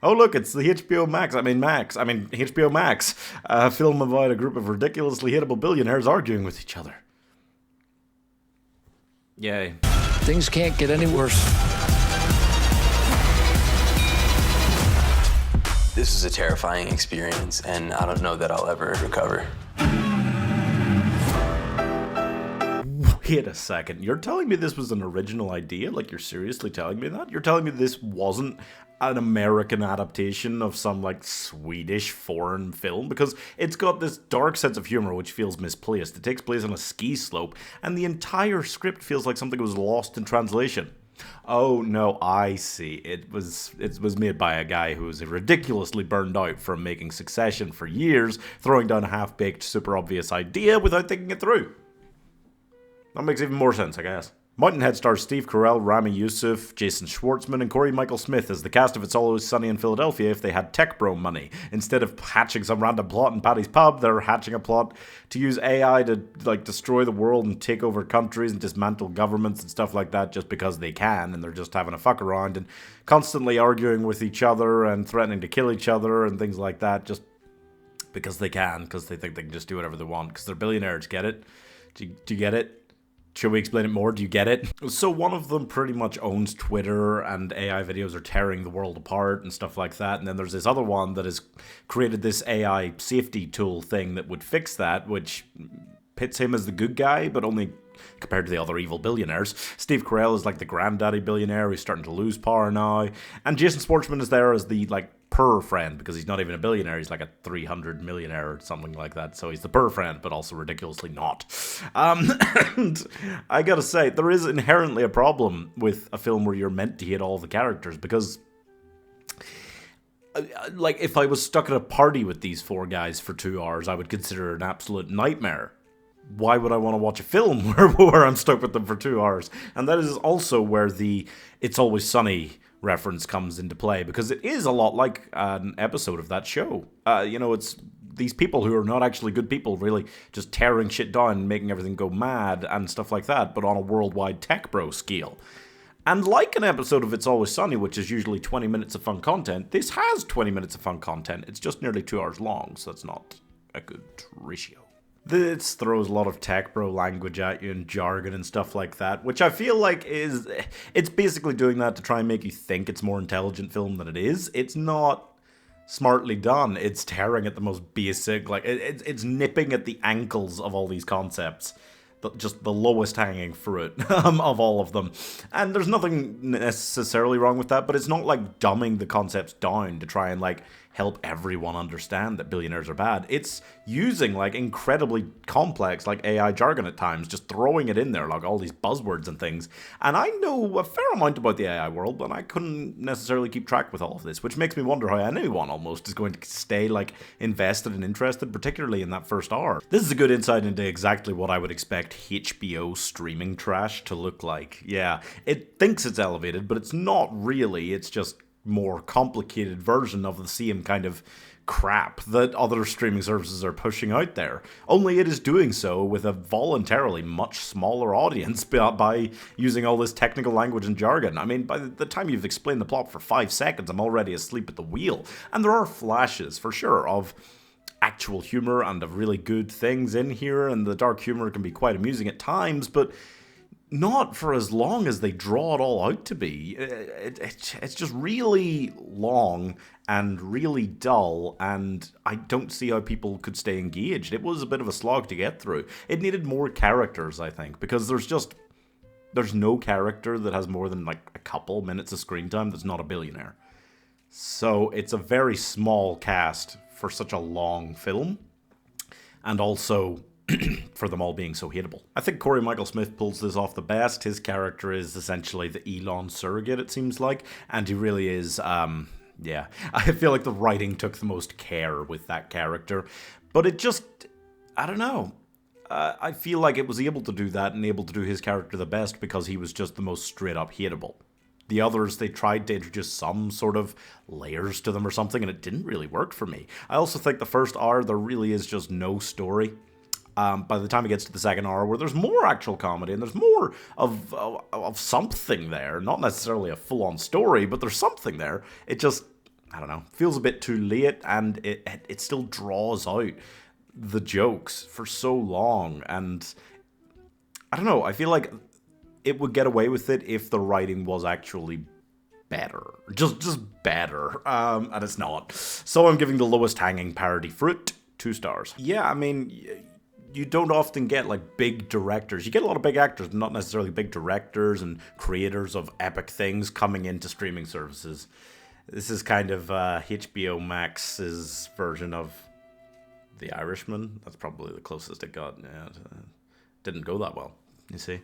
Oh look, it's the HBO Max, a film about a group of ridiculously hittable billionaires arguing with each other. Yay. Things can't get any worse. This is a terrifying experience, and I don't know that I'll ever recover. Wait a second, you're telling me this was an original idea? Like, you're seriously telling me that? You're telling me this wasn't an American adaptation of some, like, Swedish foreign film? Because it's got this dark sense of humor which feels misplaced. It takes place on a ski slope, and the entire script feels like something was lost in translation. Oh no, I see. It was made by a guy who was ridiculously burned out from making Succession for years, throwing down a half-baked, super obvious idea without thinking it through. That makes even more sense, I guess. Mountainhead stars Steve Carell, Ramyyoussef, Jason Schwartzman, and Corymichaelsmith as the cast of It's Always Sunny in Philadelphia if they had tech bro money. Instead of hatching some random plot in Paddy's pub, they're hatching a plot to use AI to, like, destroy the world and take over countries and dismantle governments and stuff like that just because they can, and they're just having a fuck around and constantly arguing with each other and threatening to kill each other and things like that just because they can, because they think they can just do whatever they want, because they're billionaires. Get it? Do you get it? Should we explain it more? Do you get it? So one of them pretty much owns Twitter, and AI videos are tearing the world apart and stuff like that. And then there's this other one that has created this AI safety tool thing that would fix that, which pits him as the good guy, but only compared to the other evil billionaires. Steve Carell is like the granddaddy billionaire who's starting to lose power now. And Jason Schwartzman is there as the, like, per friend, because he's not even a billionaire, he's like a 300 millionaire or something like that, so he's the per friend, but also ridiculously not. And I gotta say, there is inherently a problem with a film where you're meant to hate all the characters, because, like, if I was stuck at a party with these four guys for 2 hours, I would consider it an absolute nightmare. Why would I want to watch a film where I'm stuck with them for 2 hours? And that is also where the It's Always Sunny reference comes into play, because it is a lot like an episode of that show. It's these people who are not actually good people really just tearing shit down, making everything go mad and stuff like that, but on a worldwide tech bro scale. And like an episode of It's Always Sunny, which is usually 20 minutes of fun content, this has 20 minutes of fun content. It's just nearly 2 hours long, so that's not a good ratio. This throws a lot of tech bro language at you and jargon and stuff like that, which I feel like it's basically doing that to try and make you think it's more intelligent film than it is. It's not smartly done. It's tearing at the most basic, like, it's nipping at the ankles of all these concepts. Just the lowest hanging fruit of all of them. And there's nothing necessarily wrong with that, but it's not like dumbing the concepts down to try and, like, help everyone understand that billionaires are bad. It's using, like, incredibly complex, like, AI jargon at times, just throwing it in there, like all these buzzwords and things. And I know a fair amount about the AI world, but I couldn't necessarily keep track with all of this, which makes me wonder how anyone almost is going to stay, like, invested and interested, particularly in that first hour. This is a good insight into exactly what I would expect HBO streaming trash to look like. Yeah, it thinks it's elevated, but it's not really. It's just more complicated version of the same kind of crap that other streaming services are pushing out there. Only it is doing so with a voluntarily much smaller audience by using all this technical language and jargon. I mean, by the time you've explained the plot for 5 seconds, I'm already asleep at the wheel. And there are flashes, for sure, of actual humor and of really good things in here, and the dark humor can be quite amusing at times, but not for as long as they draw it all out to be. It's just really long and really dull, and I don't see how people could stay engaged. It was a bit of a slog to get through. It needed more characters, I think, because there's no character that has more than, like, a couple minutes of screen time that's not a billionaire. So it's a very small cast for such a long film, and also for them all being so hateable. I think Corymichaelsmith pulls this off the best. His character is essentially the Elon surrogate, it seems like, and he really is, yeah. I feel like the writing took the most care with that character, but it just, I don't know. I feel like it was able to do that and able to do his character the best because he was just the most straight up hateable. The others, they tried to introduce some sort of layers to them or something, and it didn't really work for me. I also think the first hour, there really is just no story. By the time it gets to the second hour, where there's more actual comedy and there's more of something there, not necessarily a full-on story, but there's something there, it just I don't know, feels a bit too late, and it still draws out the jokes for so long, and I don't know, I feel like it would get away with it if the writing was actually better. Just better. And it's not. So I'm giving the lowest hanging parody fruit 2 stars. Yeah, I mean, you don't often get like big directors. You get a lot of big actors, but not necessarily big directors and creators of epic things coming into streaming services. This is kind of HBO Max's version of The Irishman. That's probably the closest it got. Yeah, it didn't go that well, you see.